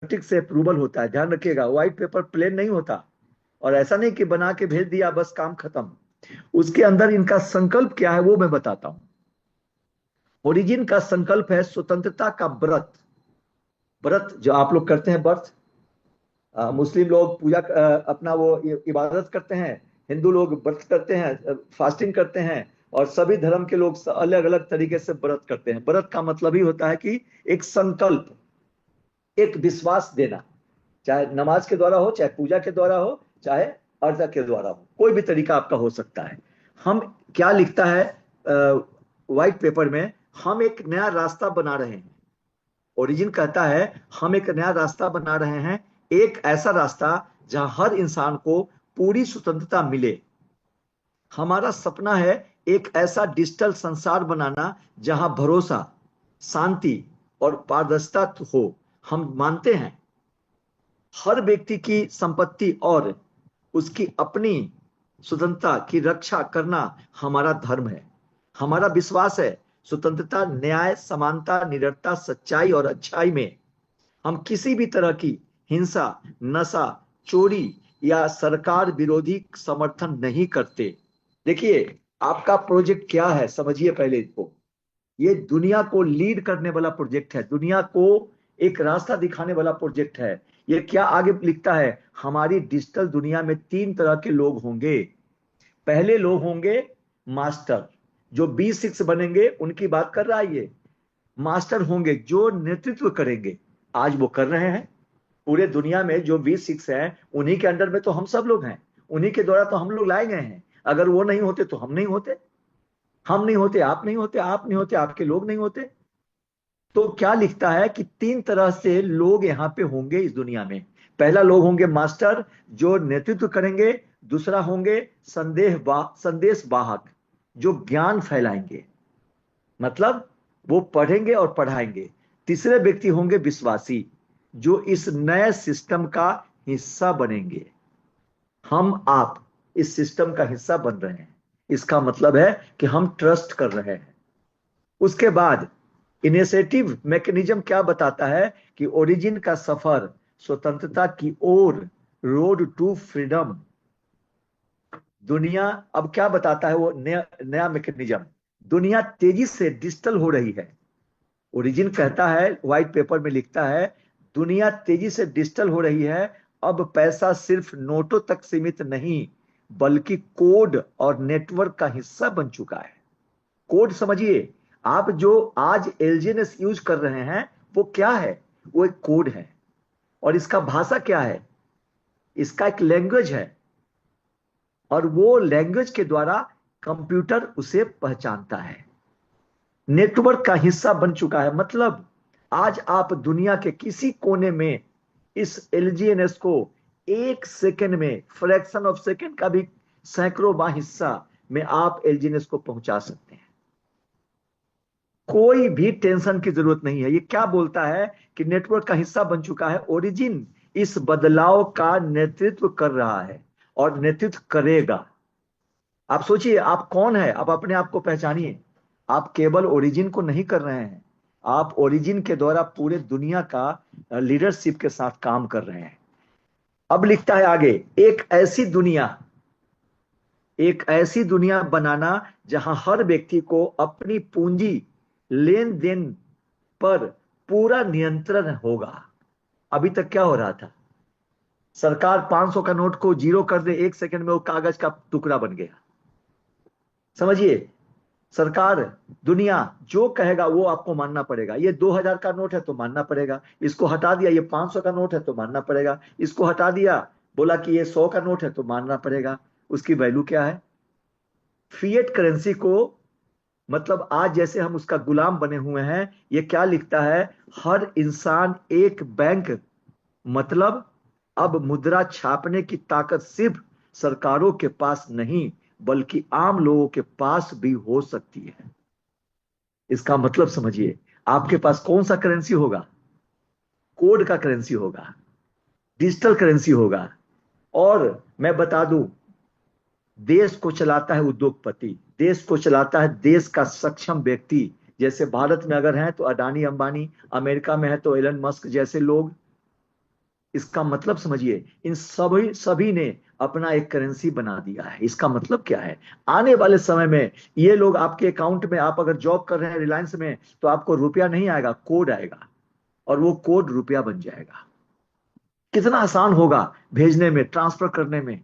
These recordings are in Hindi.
ब्यूरोक्रेटिक से अप्रूवल होता है, ध्यान रखिएगा। व्हाइट पेपर प्लेन नहीं होता, और ऐसा नहीं कि बना के भेज दिया बस काम खत्म। उसके अंदर इनका संकल्प क्या है वो मैं बताता हूं। ओरिजिन का संकल्प है स्वतंत्रता का व्रत। व्रत जो आप लोग करते हैं, व्रत, मुस्लिम लोग पूजा अपना वो इबादत करते हैं, हिंदू लोग व्रत करते हैं, फास्टिंग करते हैं, और सभी धर्म के लोग अलग अलग तरीके से व्रत करते हैं। व्रत का मतलब ही होता है कि एक संकल्प, एक विश्वास देना, चाहे नमाज के द्वारा हो, चाहे पूजा के द्वारा हो, चाहे अर्चा के द्वारा हो, कोई भी तरीका आपका हो सकता है। हम क्या लिखता है व्हाइट पेपर में, हम एक नया रास्ता बना रहे हैं। ओरिजिन कहता है हम एक नया रास्ता बना रहे हैं, एक ऐसा रास्ता जहां हर इंसान को पूरी स्वतंत्रता मिले। हमारा सपना है एक ऐसा डिजिटल संसार बनाना जहां भरोसा, शांति और पारदर्शिता हो। हम मानते हैं हर व्यक्ति की संपत्ति और उसकी अपनी स्वतंत्रता की रक्षा करना हमारा धर्म है। हमारा विश्वास है स्वतंत्रता, न्याय, समानता, निडरता, सच्चाई और अच्छाई में हम किसी भी तरह की हिंसा, नशा, चोरी या सरकार विरोधी समर्थन नहीं करते। देखिए, आपका प्रोजेक्ट क्या है समझिए पहले इसको। ये दुनिया को लीड करने वाला प्रोजेक्ट है, दुनिया को एक रास्ता दिखाने वाला प्रोजेक्ट है। ये क्या आगे लिखता है, हमारी डिजिटल दुनिया में तीन तरह के लोग होंगे। पहले लोग होंगे मास्टर, जो B6 बनेंगे, उनकी बात कर रहा है ये। मास्टर होंगे जो नेतृत्व करेंगे, आज वो कर रहे हैं। पूरे दुनिया में जो B6 हैं, उन्हीं के अंडर में तो हम सब लोग हैं, उन्हीं के द्वारा तो हम लोग लाए गए हैं। अगर वो नहीं होते तो हम नहीं होते, हम नहीं होते आप नहीं होते, आप नहीं होते आपके लोग नहीं होते। तो क्या लिखता है कि तीन तरह से लोग यहाँ पे होंगे इस दुनिया में। पहला लोग होंगे मास्टर, जो नेतृत्व करेंगे। दूसरा होंगे संदेश वाहक, जो ज्ञान फैलाएंगे, मतलब वो पढ़ेंगे और पढ़ाएंगे। तीसरे व्यक्ति होंगे विश्वासी, जो इस नए सिस्टम का हिस्सा बनेंगे। हम आप इस सिस्टम का हिस्सा बन रहे हैं, इसका मतलब है कि हम ट्रस्ट कर रहे हैं। उसके बाद इनिशिएटिव मैकेनिज्म क्या बताता है कि ओरिजिन का सफर स्वतंत्रता की ओर, रोड टू फ्रीडम। दुनिया अब क्या बताता है वो नया नया मैकेनिज्म। दुनिया तेजी से डिजिटल हो रही है। ओरिजिन कहता है, व्हाइट पेपर में लिखता है, दुनिया तेजी से डिजिटल हो रही है। अब पैसा सिर्फ नोटों तक सीमित नहीं, बल्कि कोड और नेटवर्क का हिस्सा बन चुका है। कोड समझिए, आप जो आज एलजीएनएस यूज कर रहे हैं वो क्या है, वो एक कोड है। और इसका भाषा क्या है, इसका एक लैंग्वेज है, और वो लैंग्वेज के द्वारा कंप्यूटर उसे पहचानता है। नेटवर्क का हिस्सा बन चुका है, मतलब आज आप दुनिया के किसी कोने में इस एलजीएनएस को एक सेकंड में, फ्रैक्शन ऑफ सेकंड का भी सैकड़ों हिस्सा में आप एलजीएनएस को पहुंचा सकते हैं। कोई भी टेंशन की जरूरत नहीं है। ये क्या बोलता है कि नेटवर्क का हिस्सा बन चुका है। ओरिजिन इस बदलाव का नेतृत्व कर रहा है और नेतृत्व करेगा। आप सोचिए आप कौन है, आप अपने आप को पहचानिए। आप केवल ओरिजिन को नहीं कर रहे हैं, आप ओरिजिन के द्वारा पूरे दुनिया का लीडरशिप के साथ काम कर रहे हैं। अब लिखता है आगे, एक ऐसी दुनिया बनाना जहां हर व्यक्ति को अपनी पूंजी लेन देन पर पूरा नियंत्रण होगा। अभी तक क्या हो रहा था, सरकार 500 का नोट को जीरो कर दे, एक सेकंड में वो कागज का टुकड़ा बन गया। समझिए, सरकार, दुनिया जो कहेगा वो आपको मानना पड़ेगा। ये 2000 का नोट है तो मानना पड़ेगा, इसको हटा दिया। ये 500 का नोट है तो मानना पड़ेगा, इसको हटा दिया। बोला कि ये 100 का नोट है तो मानना पड़ेगा। उसकी वैल्यू क्या है, फिएट करेंसी को, मतलब आज जैसे हम उसका गुलाम बने हुए हैं। ये क्या लिखता है, हर इंसान एक बैंक, मतलब अब मुद्रा छापने की ताकत सिर्फ सरकारों के पास नहीं, बल्कि आम लोगों के पास भी हो सकती है। इसका मतलब समझिए, आपके पास कौन सा करेंसी होगा, कोड का करेंसी होगा, डिजिटल करेंसी होगा। और मैं बता दूं, देश को चलाता है उद्योगपति, देश को चलाता है देश का सक्षम व्यक्ति। जैसे भारत में अगर हैं तो अडानी अंबानी, अमेरिका में है तो एलन मस्क जैसे लोग। इसका मतलब समझिए, इन सभी सभी ने अपना एक करेंसी बना दिया है। इसका मतलब क्या है? आने वाले समय में ये लोग आपके अकाउंट में, आप अगर जॉब कर रहे हैं रिलायंस में, तो आपको रुपया नहीं आएगा, कोड आएगा, और वो कोड रुपया बन जाएगा। कितना आसान होगा भेजने में, ट्रांसफर करने में।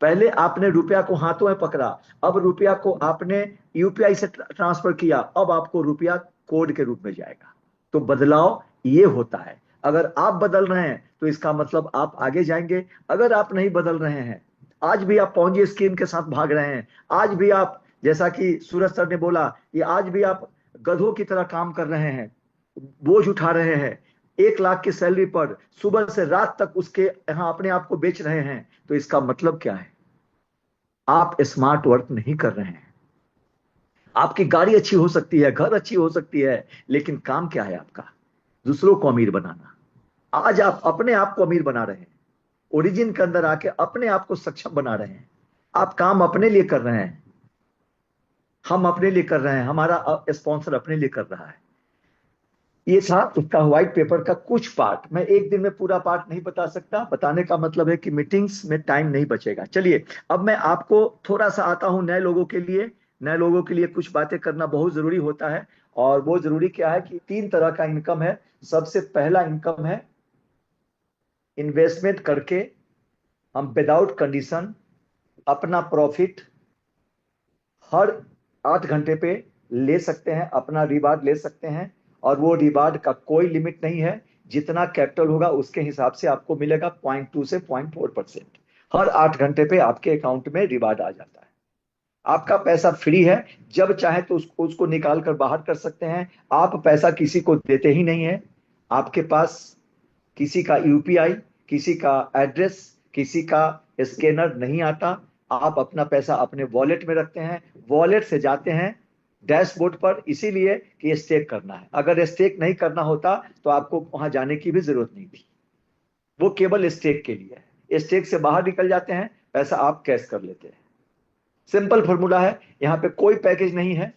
पहले आपने रुपया को हाथों में पकड़ा, अब रुपया को आपने यूपीआई से ट्रांसफर किया, अब आपको रुपया कोड के रूप में जाएगा। तो बदलाव ये होता है। अगर आप बदल रहे हैं तो इसका मतलब आप आगे जाएंगे। अगर आप नहीं बदल रहे हैं, आज भी आप पौंजी स्कीम के साथ भाग रहे हैं, आज भी आप, जैसा कि सूरज सर ने बोला, कि आज भी आप गधों की तरह काम कर रहे हैं, बोझ उठा रहे हैं, 1 लाख की सैलरी पर सुबह से रात तक उसके यहाँ अपने आप को बेच रहे हैं, तो इसका मतलब क्या है? आप स्मार्ट वर्क नहीं कर रहे हैं। आपकी गाड़ी अच्छी हो सकती है, घर अच्छी हो सकती है, लेकिन काम क्या है आपका? दूसरों को अमीर बनाना। आज आप अपने आप को अमीर बना रहे हैं, ओरिजिन के अंदर आके अपने आप को सक्षम बना रहे हैं। आप काम अपने लिए कर रहे हैं, हम अपने लिए कर रहे हैं, हमारा स्पॉन्सर अपने लिए कर रहा है। ये था उसका व्हाइट पेपर का कुछ पार्ट। मैं एक दिन में पूरा पार्ट नहीं बता सकता, बताने का मतलब है कि मीटिंग्स में टाइम नहीं बचेगा। चलिए, अब मैं आपको थोड़ा सा आता हूं नए लोगों के लिए। नए लोगों के लिए कुछ बातें करना बहुत जरूरी होता है। और वो जरूरी क्या है कि 3 तरह का इनकम है। सबसे पहला इनकम है इन्वेस्टमेंट करके हम विदाउट कंडीशन अपना प्रॉफिट हर 8 घंटे पे ले सकते हैं, अपना रिवार्ड ले सकते हैं। और वो रिवार्ड का कोई लिमिट नहीं है, जितना कैपिटल होगा उसके हिसाब से आपको मिलेगा 0.2 से 0.4%। हर 8 घंटे पे आपके अकाउंट में रिवार्ड आ जाता है। आपका पैसा फ्री है, जब चाहे तो उसको उसको निकाल कर बाहर कर सकते हैं। आप पैसा किसी को देते ही नहीं है। आपके पास किसी का यूपीआई, किसी का एड्रेस, किसी का स्कैनर नहीं आता। आप अपना पैसा अपने वॉलेट में रखते हैं, वॉलेट से जाते हैं डैशबोर्ड पर, इसीलिए कि स्टेक करना है। अगर स्टेक नहीं करना होता तो आपको वहां जाने की भी जरूरत नहीं थी। वो केवल स्टेक के लिए है। स्टेक से बाहर निकल जाते हैं, पैसा आप कैश कर लेते हैं। सिंपल फॉर्मूला है, यहाँ पे कोई पैकेज नहीं है।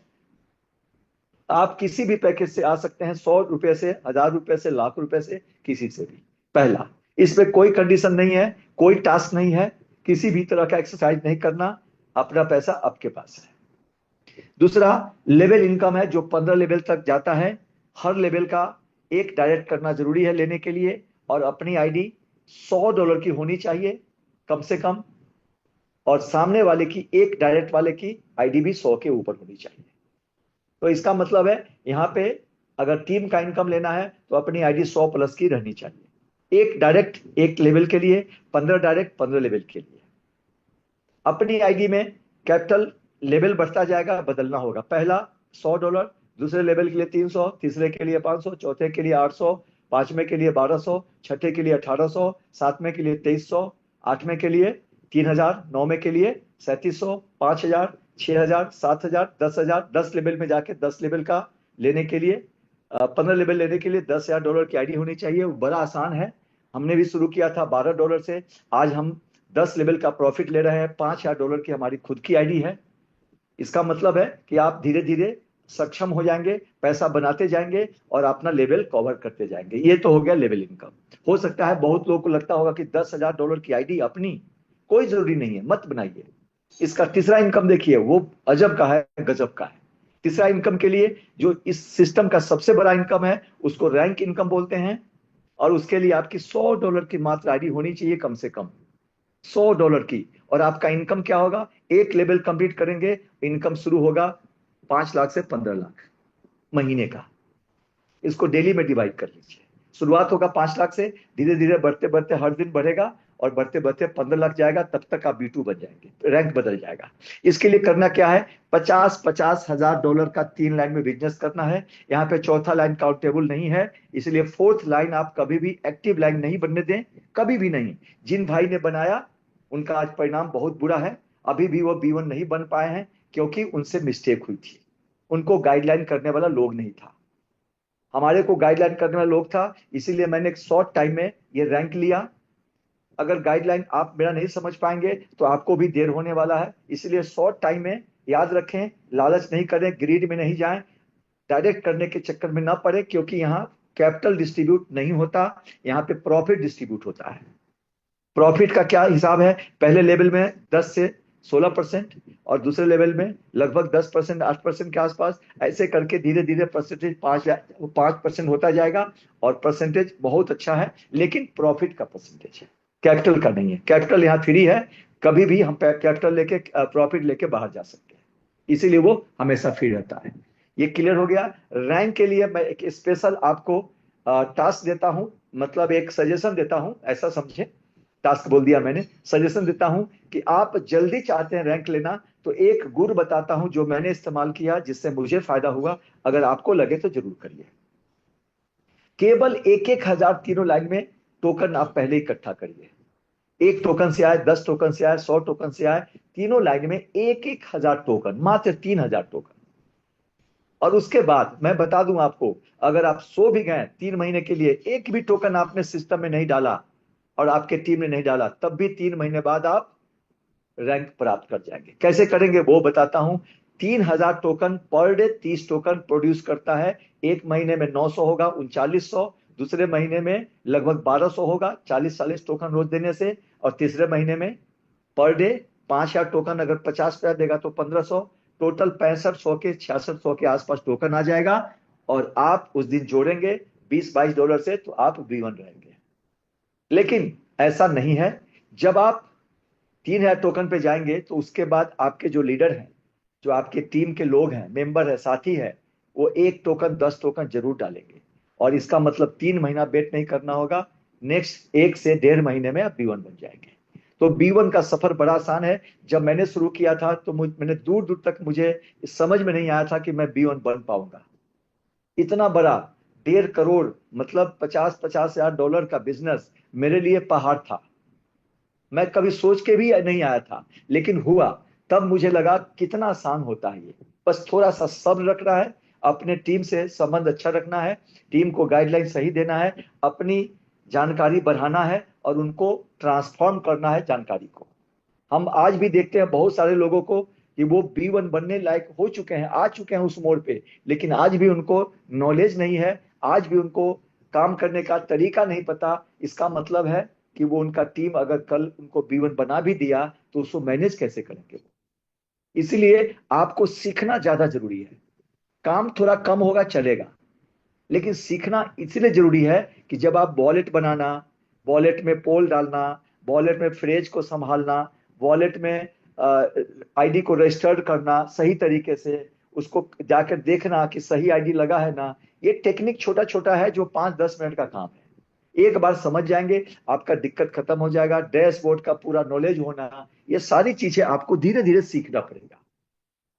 आप किसी भी पैकेज से आ सकते हैं, 100 रुपए से, 1000 रुपए से, लाख रुपए से, किसी से भी। पहला, इस पे कोई कंडीशन नहीं है, कोई टास्क नहीं है, किसी भी तरह का एक्सरसाइज नहीं करना, अपना पैसा आपके पास है। दूसरा, लेवल इनकम है, जो 15 लेवल तक जाता है। हर लेवल का एक डायरेक्ट करना जरूरी है लेने के लिए, और अपनी आईडी $100 की होनी चाहिए कम से कम, और सामने वाले की, एक डायरेक्ट वाले की आईडी भी 100 के ऊपर होनी चाहिए। तो इसका मतलब है, यहाँ पे अगर टीम का इनकम लेना है तो अपनी आईडी 100+ की रहनी चाहिए। एक डायरेक्ट एक लेवल के लिए, 15 डायरेक्ट 15 लेवल के लिए। अपनी आईडी में कैपिटल लेवल बढ़ता जाएगा, बदलना होगा। पहला $100, दूसरे लेवल के लिए 300, तीसरे के लिए 500, चौथे के लिए 800, पांचवें के लिए 1200, छठे के लिए 1800, सातवें के लिए 2300, आठवें के लिए 3000, नौवें के लिए 3700, 5000, 6000, 7000, 10,000। 10 लेवल में जाके 10 लेवल का लेने के लिए, 15 लेवल लेने के लिए $10,000 की आईडी होनी चाहिए। वो बड़ा आसान है। हमने भी शुरू किया था $12 से, आज हम 10 लेवल का प्रॉफिट ले रहे हैं। $5,000 की हमारी खुद की आईडी है। इसका मतलब है कि आप धीरे धीरे सक्षम हो जाएंगे, पैसा बनाते जाएंगे और अपना लेवल कवर करते जाएंगे। ये तो हो गया लेवल इनकम। हो सकता है बहुत लोगों को लगता होगा कि $10,000 की आईडी अपनी, कोई जरूरी नहीं है, मत बनाइए। इसका तीसरा इनकम देखिए, वो अजब का है, गजब का है। तीसरा इनकम के लिए, जो इस सिस्टम का सबसे बड़ा इनकम है, उसको रैंक इनकम बोलते हैं। और उसके लिए आपकी $100 की मात्र आईडी होनी चाहिए कम से कम, $100 की। और आपका इनकम क्या होगा? एक लेवल कंप्लीट करेंगे, इनकम शुरू होगा 5 लाख से 15 लाख महीने का। इसको डेली में डिवाइड कर लीजिए। शुरुआत होगा 5 लाख से, धीरे धीरे बढ़ते बढ़ते हर दिन बढ़ेगा, और बढ़ते बढ़ते 15 लाख जाएगा। तब तक आप B2 बन जाएंगे, रैंक बदल जाएगा। इसके लिए करना क्या है? 50,000 का 3 लाइन में बिजनेस करना है। यहाँ पे चौथा लाइन काउंटेबल नहीं है, इसलिए फोर्थ लाइन आप कभी भी एक्टिव लाइन नहीं बनने दें, कभी भी नहीं। जिन भाई ने बनाया उनका आज परिणाम बहुत बुरा है। अभी भी वो B1 नहीं बन पाए हैं, क्योंकि उनसे मिस्टेक हुई थी। उनको गाइडलाइन करने वाला लोग नहीं था, हमारे को गाइडलाइन करने वाला लोग था। इसीलिए मैंने एक शॉर्ट टाइम में ये रैंक लिया। अगर गाइडलाइन आप मेरा नहीं समझ पाएंगे तो आपको भी देर होने वाला है। इसलिए शॉर्ट टाइम में याद रखें, लालच नहीं करें, ग्रीड में नहीं जाएं, डायरेक्ट करने के चक्कर में ना पड़े, क्योंकि यहाँ कैपिटल डिस्ट्रीब्यूट नहीं होता, यहाँ पे प्रॉफिट डिस्ट्रीब्यूट होता है। प्रॉफिट का क्या हिसाब है? पहले लेवल में 10 से 16% और दूसरे लेवल में लगभग 10%, 8% के आसपास, ऐसे करके धीरे धीरे परसेंटेज 5% होता जाएगा। और परसेंटेज बहुत अच्छा है, लेकिन प्रॉफिट का परसेंटेज है, कैपिटल का नहीं है। कैपिटल यहाँ फ्री है, कभी भी हम कैपिटल लेके प्रॉफिट लेके बाहर जा सकते हैं, इसीलिए वो हमेशा फ्री रहता है। ये क्लियर हो गया। रैंक के लिए मैं एक स्पेशल आपको टास्क देता हूं, मतलब एक सजेशन देता हूं, ऐसा समझे। टास्क बोल दिया मैंने, सजेशन देता हूं कि आप जल्दी चाहते हैं रैंक लेना, तो एक गुर बताता हूं जो मैंने इस्तेमाल किया, जिससे मुझे फायदा हुआ। अगर आपको लगे तो जरूर करिए। केवल एक एक हजार तीनों लाइन में टोकन आप पहले इकट्ठा करिए। एक टोकन से आए, 10 टोकन से आए, 100 टोकन से आए, तीनों लाइन में एक एक हजार टोकन, मात्र 3,000 टोकन। और उसके बाद मैं बता दूं आपको, अगर आप सो भी गए 3 महीने के लिए, एक भी टोकन आपने सिस्टम में नहीं डाला और आपके टीम ने नहीं डाला, तब भी 3 महीने बाद आप रैंक प्राप्त कर जाएंगे। कैसे करेंगे वो बताता हूं। 3,000 token per day, 30 token produce करता है। एक महीने में 900 होगा, 3900। दूसरे महीने में लगभग 1200 होगा, 40-40 टोकन रोज देने से। और तीसरे महीने में पर डे 5,000 टोकन, अगर 50 रुपया देगा तो 1,500। टोटल 6500 के 6600 के आसपास टोकन आ जाएगा। और आप उस दिन जोड़ेंगे $20-22 से, तो आप B1 रहेंगे। लेकिन ऐसा नहीं है। जब आप 3,000 टोकन पे जाएंगे, तो उसके बाद आपके जो लीडर हैं, जो आपके टीम के लोग हैं, मेंबर है, साथी है, वो 1 टोकन 10 टोकन जरूर डालेंगे। और इसका मतलब 3 महीना वेट नहीं करना होगा, नेक्स्ट 1 से 1.5 महीने में आप B1 बन जाएंगे। तो B1 का सफर बड़ा आसान है। जब मैंने शुरू किया था तो मैंने दूर दूर तक मुझे समझ में नहीं आया था कि मैं B1 बन पाऊंगा। इतना बड़ा 1.5 करोड़, मतलब 50-50 हजार डॉलर का बिजनेस मेरे लिए पहाड़ था। मैं कभी सोच के भी नहीं आया था, लेकिन हुआ। तब मुझे लगा कितना आसान होता है ये। बस थोड़ा सा सब्र रखना है, अपने टीम से संबंध अच्छा रखना है, टीम को गाइडलाइन सही देना है, अपनी जानकारी बढ़ाना है और उनको ट्रांसफॉर्म करना है जानकारी को। हम आज भी देखते हैं बहुत सारे लोगों को कि वो B1 बनने लायक हो चुके हैं, आ चुके हैं उस मोड़ पे, लेकिन आज भी उनको नॉलेज नहीं है, आज भी उनको काम करने का तरीका नहीं पता। इसका मतलब है कि वो, उनका टीम अगर कल उनको B1 बना भी दिया, तो उसको मैनेज कैसे करेंगे। इसीलिए आपको सीखना ज्यादा जरूरी है। काम थोड़ा कम होगा चलेगा, लेकिन सीखना इसलिए जरूरी है कि जब आप वॉलेट बनाना, वॉलेट में पोल डालना, वॉलेट में फ्रेज को संभालना, वॉलेट में आईडी को रजिस्टर्ड करना सही तरीके से, उसको जाकर देखना कि सही आईडी लगा है ना, ये टेक्निक छोटा छोटा है जो 5-10 मिनट का काम है। एक बार समझ जाएंगे, आपका दिक्कत खत्म हो जाएगा। डैशबोर्ड का पूरा नॉलेज होना, ये सारी चीजें आपको धीरे धीरे सीखना पड़ेगा।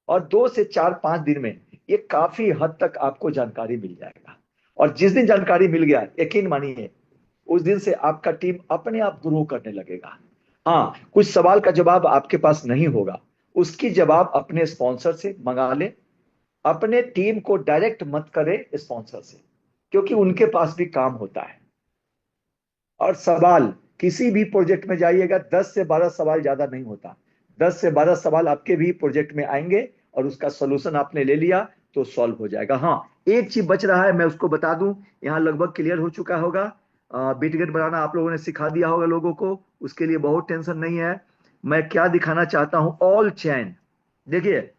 और 2 से 4-5 दिन में ये काफी हद तक आपको जानकारी मिल जाएगा। और जिस दिन जानकारी मिल गया, यकीन मानिए, उस दिन से आपका टीम अपने आप ग्रो करने लगेगा। हाँ, कुछ सवाल का जवाब आपके पास नहीं होगा, उसकी जवाब अपने स्पॉन्सर से मंगा ले। अपने टीम को डायरेक्ट मत करे स्पॉन्सर से, क्योंकि उनके पास भी काम होता है। और सवाल, किसी भी प्रोजेक्ट में जाइएगा, 10 से 12 सवाल ज्यादा नहीं होता। 10 से 12 सवाल आपके भी प्रोजेक्ट में आएंगे, और उसका सोल्यूशन आपने ले लिया तो सॉल्व हो जाएगा। हाँ, एक चीज बच रहा है, मैं उसको बता दूं। यहाँ लगभग क्लियर हो चुका होगा। बिटगेट बनाना आप लोगों ने सिखा दिया होगा लोगों को, उसके लिए बहुत टेंशन नहीं है। मैं क्या दिखाना चाहता हूं, ऑल चैन। देखिए,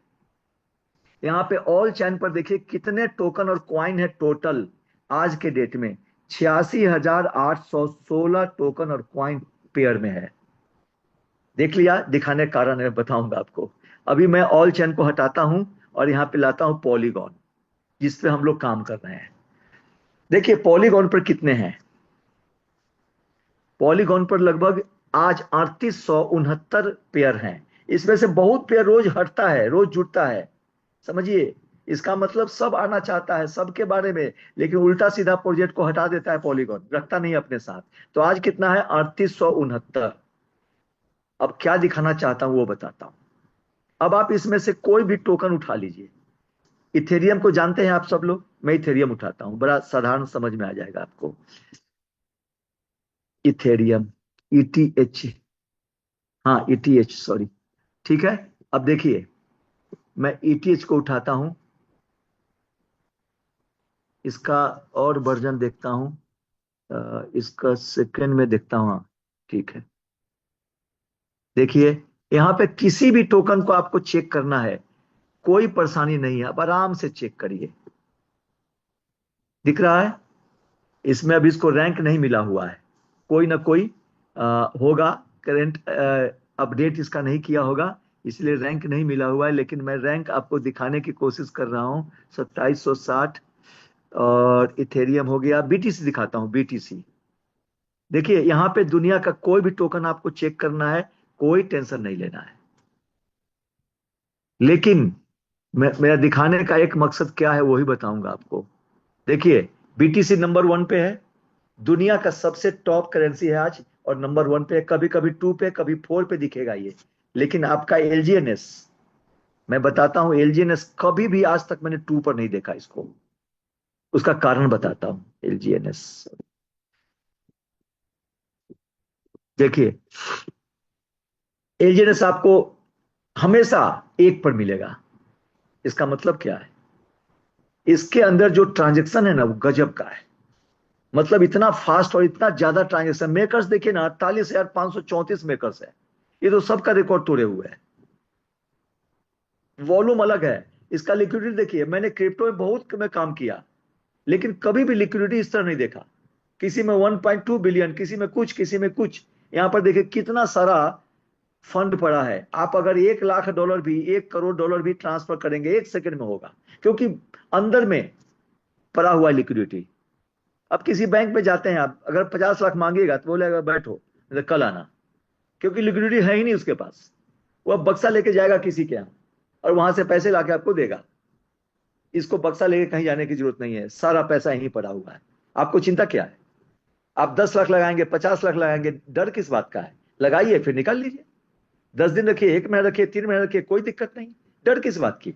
यहाँ पे ऑल चैन पर देखिए कितने टोकन और क्वाइन है टोटल। आज के डेट में 86,816 टोकन और क्वाइन पेयर में है। देख लिया, दिखाने का कारण है, बताऊंगा आपको। अभी मैं ऑल चैन को हटाता हूं और यहाँ पे लाता हूं पॉलीगॉन, जिस पे हम लोग काम कर रहे हैं। देखिए पॉलीगॉन पर कितने हैं। पॉलीगॉन पर लगभग आज 3869 पेयर हैं। इसमें से बहुत पेयर रोज हटता है, रोज जुड़ता है, समझिए। इसका मतलब सब आना चाहता है सबके बारे में, लेकिन उल्टा सीधा प्रोजेक्ट को हटा देता है, पॉलीगॉन रखता नहीं अपने साथ। तो आज कितना है, 3869। अब क्या दिखाना चाहता हूं वो बताता हूं। अब आप इसमें से कोई भी टोकन उठा लीजिए। इथेरियम को जानते हैं आप सब लोग, मैं इथेरियम उठाता हूं, बड़ा साधारण समझ में आ जाएगा आपको। इथेरियम, ईटीएच, हाँ ईटीएच, सॉरी। ठीक है, अब देखिए, मैं ईटीएच को उठाता हूं। इसका और वर्जन देखता हूँ। इसका सेकंड में देखता हूँ। हाँ, ठीक है। देखिए, यहाँ पे किसी भी टोकन को आपको चेक करना है, कोई परेशानी नहीं है, आप आराम से चेक करिए। दिख रहा है? इसमें अभी इसको रैंक नहीं मिला हुआ है, कोई ना कोई होगा। करंट अपडेट इसका नहीं किया होगा, इसलिए रैंक नहीं मिला हुआ है। लेकिन मैं रैंक आपको दिखाने की कोशिश कर रहा हूँ। 2760। और इथेरियम हो गया। बीटीसी दिखाता हूँ, बीटीसी। देखिए, यहाँ पे दुनिया का कोई भी टोकन आपको चेक करना है, कोई टेंशन नहीं लेना है। लेकिन मेरा दिखाने का एक मकसद क्या है, वही बताऊंगा आपको। देखिए, बीटीसी नंबर 1 पे है, दुनिया का सबसे टॉप करेंसी है आज, और नंबर 1 पे है। कभी कभी 2 पे, कभी 4 पे दिखेगा ये। लेकिन आपका एलजीएनएस, मैं बताता हूं, एलजीएनएस कभी भी आज तक मैंने 2 पर नहीं देखा इसको। उसका कारण बताता हूं। एलजीएनएस, देखिए, एलजीएनएस आपको हमेशा 1 पर मिलेगा। इसका मतलब क्या है? इसके अंदर जो ट्रांजेक्शन है ना, वो गजब का है। मतलब इतना फास्ट और इतना ज्यादा ट्रांजेक्शन। मेकर्स देखिए ना, 48,534 मेकर्स है। ये तो सबका रिकॉर्ड तोड़े हुए है। वॉल्यूम अलग है। इसका लिक्विडिटी देखिए, मैंने क्रिप्टो में बहुत में काम किया, लेकिन कभी भी लिक्विडिटी इस तरह नहीं देखा। किसी में 1.2 बिलियन, किसी में कुछ, किसी में कुछ। यहां पर देखिए कितना सारा फंड पड़ा है। आप अगर $1 लाख भी, $1 करोड़ भी ट्रांसफर करेंगे, 1 सेकंड में होगा, क्योंकि अंदर में पड़ा हुआ लिक्विडिटी। अब किसी बैंक में जाते हैं आप, अगर 50 लाख मांगेगा तो बोलेगा बैठो, नहीं तो कल आना, क्योंकि लिक्विडिटी है ही नहीं उसके पास। वो अब बक्सा लेके जाएगा किसी के यहाँ, और वहां से पैसे लाके आपको देगा। इसको बक्सा लेके कहीं जाने की जरूरत नहीं है, सारा पैसा यहीं पड़ा हुआ है। आपको चिंता क्या है? आप 10 लाख लगाएंगे, 50 लाख लगाएंगे, डर किस बात का है? लगाइए, फिर निकाल लीजिए। 10 दिन रखिए, 1 महीना रखिए, 3 महीना रखिए, कोई दिक्कत नहीं। डर किस बात की?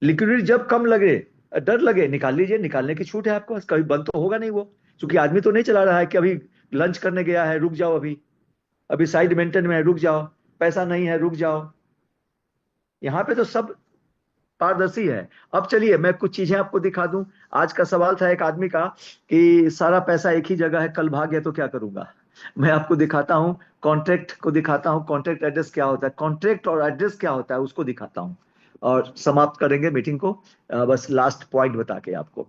लिक्विडिटी जब कम लगे, डर लगे, निकाल लीजिए। निकालने की छूट है आपके पास, कभी बंद तो होगा नहीं वो। क्योंकि आदमी तो नहीं चला रहा है कि अभी लंच करने गया है, रुक जाओ, अभी अभी साइड मेंटेन में है, रुक जाओ, पैसा नहीं है, रुक जाओ। यहाँ पे तो सब पारदर्शी है। अब चलिए, मैं कुछ चीजें आपको दिखा दूं। आज का सवाल था एक आदमी का कि सारा पैसा एक ही जगह है, कल भाग गया तो क्या करूंगा। मैं आपको दिखाता हूं, कॉन्ट्रैक्ट को दिखाता हूं। कॉन्ट्रैक्ट एड्रेस क्या होता है, कॉन्ट्रैक्ट और एड्रेस क्या होता है, उसको दिखाता हूं। और समाप्त करेंगे मीटिंग को। बस लास्ट पॉइंट बता के आपको।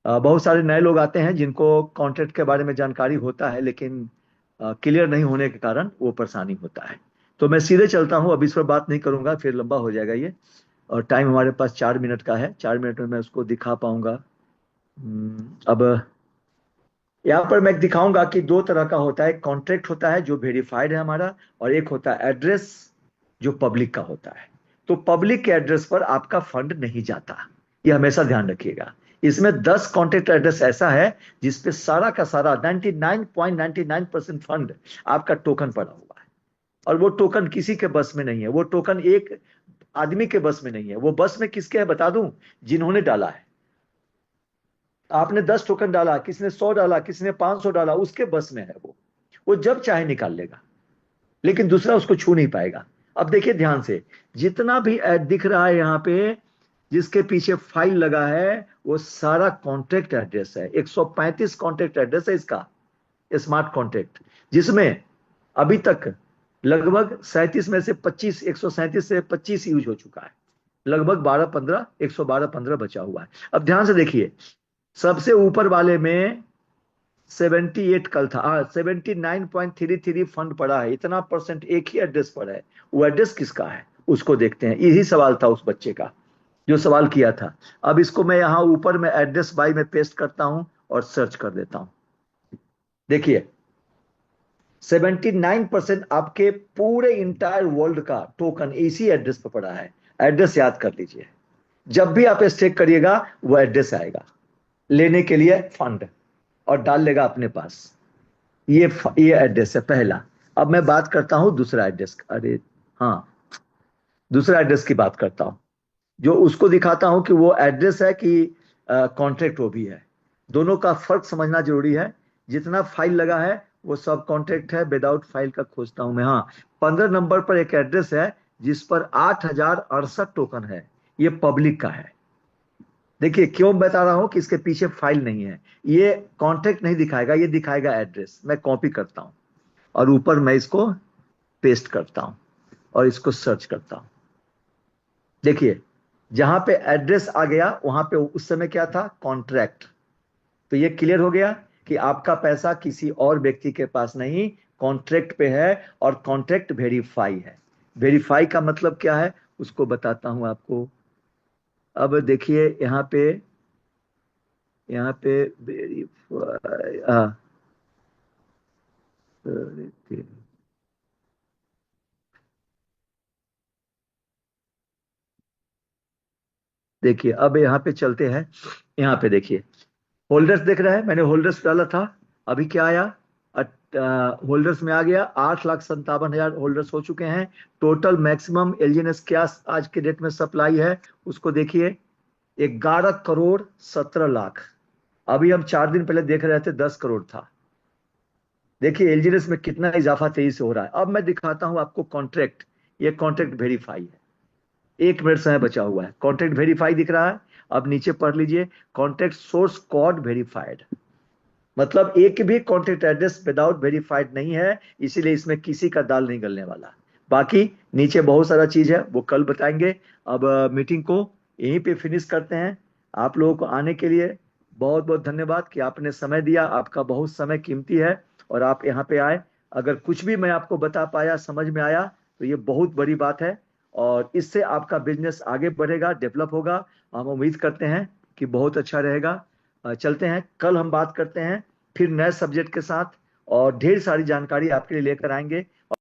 बहुत सारे नए लोग आते हैं जिनको कॉन्ट्रैक्ट के बारे में जानकारी होता है, लेकिन क्लियर नहीं होने के कारण वो परेशानी होता है। तो मैं सीधे चलता हूं, अब इस पर बात नहीं करूंगा, फिर लंबा हो जाएगा ये। और टाइम हमारे पास 4 मिनट का है, 4 मिनट में मैं उसको दिखा पाऊंगा। अब यहाँ पर मैं दिखाऊंगा कि 2 तरह का होता है। कॉन्ट्रैक्ट होता है जो वेरीफाइड है हमारा, और एक होता है एड्रेस जो पब्लिक का होता है। तो पब्लिक के एड्रेस पर आपका फंड नहीं जाता, ये हमेशा ध्यान रखिएगा। इसमें 10 कॉन्ट्रैक्ट एड्रेस ऐसा है जिसपे सारा का सारा 99.99% फंड आपका टोकन पड़ा हुआ है। और वो टोकन किसी के बस में नहीं है, वो टोकन एक आदमी के बस में नहीं है। वो बस में किसके है बता दूं? जिन्होंने डाला है। आपने 10 टोकन डाला, किसी ने 100 डाला, किसी ने 500 डाला, उसके बस में है वो जब चाहे निकाल लेगा, लेकिन दूसरा उसको छू नहीं पाएगा। अब देखिए ध्यान से, जितना भी ऐड दिख रहा है यहाँ पे, जिसके पीछे फाइल लगा है, वो सारा कॉन्ट्रैक्ट एड्रेस है। 135 कॉन्ट्रैक्ट एड्रेस है इसका, स्मार्ट कॉन्ट्रैक्ट, जिसमें अभी तक लगभग 37 में से 25, 137 से 25 यूज हो चुका है। लगभग 12-15, 112-15 बचा हुआ है। अब ध्यान से देखिए, सबसे ऊपर वाले में 78 कल था, 79.33 फंड पड़ा है। इतना परसेंट एक ही एड्रेस पर है। वो एड्रेस किसका है, उसको देखते हैं। यही सवाल था उस बच्चे का जो सवाल किया था। अब इसको मैं यहां ऊपर में एड्रेस बाय में पेस्ट करता हूं और सर्च कर देता हूं। देखिए, 79% आपके पूरे इंटायर वर्ल्ड का टोकन इसी एड्रेस पर पड़ा है। एड्रेस याद कर लीजिए, जब भी आप स्टेक करिएगा वो एड्रेस आएगा लेने के लिए फंड, और डाल लेगा अपने पास। ये एड्रेस है पहला। अब मैं बात करता हूं दूसरा एड्रेस। अरे हाँ, दूसरा एड्रेस की बात करता हूं, जो उसको दिखाता हूं कि वो एड्रेस है कि कॉन्ट्रैक्ट वो भी है। दोनों का फर्क समझना जरूरी है। जितना फाइल लगा है वो सब कॉन्ट्रैक्ट है, विदाउट फाइल का खोजता हूं मैं। हाँ, 15 नंबर पर एक एड्रेस है जिस पर 8,068 टोकन है, ये पब्लिक का है। देखिए क्यों बता रहा हूं कि इसके पीछे फाइल नहीं है। ये कॉन्टेक्ट नहीं दिखाएगा, ये दिखाएगा एड्रेस। मैं कॉपी करता हूं और ऊपर मैं इसको पेस्ट करता हूं और इसको सर्च करता हूं। देखिए जहां पे एड्रेस आ गया वहां पे उस समय क्या था, कॉन्ट्रैक्ट। तो ये क्लियर हो गया कि आपका पैसा किसी और व्यक्ति के पास नहीं, कॉन्ट्रैक्ट पे है। और कॉन्ट्रैक्ट वेरीफाई है। वेरीफाई का मतलब क्या है उसको बताता हूं आपको। अब देखिए यहाँ पे वेरीफाई, हाँ, देखिए अब यहाँ पे चलते हैं। यहाँ पे देखिए होल्डर्स दिख रहा है, मैंने होल्डर्स डाला था। अभी क्या आया, होल्डर्स में आ गया 8,57,000 होल्डर्स हो चुके हैं। टोटल मैक्सिमम एलजीएनएस क्या आज के डेट में सप्लाई है उसको देखिए, 11,17,00,000। अभी हम 4 दिन पहले देख रहे थे 10 करोड़ था। देखिए एलजीएनएस में कितना इजाफा तेजी से हो रहा है। अब मैं दिखाता हूं आपको कॉन्ट्रैक्ट। ये कॉन्ट्रैक्ट वेरीफाई है। 1 मिनट समय बचा हुआ है, कॉन्ट्रैक्ट वेरीफाई दिख रहा है। अब नीचे पढ़ लीजिए, कॉन्ट्रैक्ट सोर्स कोड वेरीफाइड। मतलब एक भी कॉन्टैक्ट एड्रेस विदाउट वेरीफाइड नहीं है, इसीलिए इसमें किसी का दाल नहीं गलने वाला। बाकी नीचे बहुत सारा चीज है वो कल बताएंगे। अब मीटिंग को यहीं पे फिनिश करते हैं। आप लोगों को आने के लिए बहुत बहुत धन्यवाद कि आपने समय दिया। आपका बहुत समय कीमती है और आप यहाँ पे आए। अगर कुछ भी मैं आपको बता पाया, समझ में आया, तो ये बहुत बड़ी बात है। और इससे आपका बिजनेस आगे बढ़ेगा, डेवलप होगा। हम उम्मीद करते हैं कि बहुत अच्छा रहेगा। चलते हैं, कल हम बात करते हैं फिर नए सब्जेक्ट के साथ और ढेर सारी जानकारी आपके लिए लेकर आएंगे।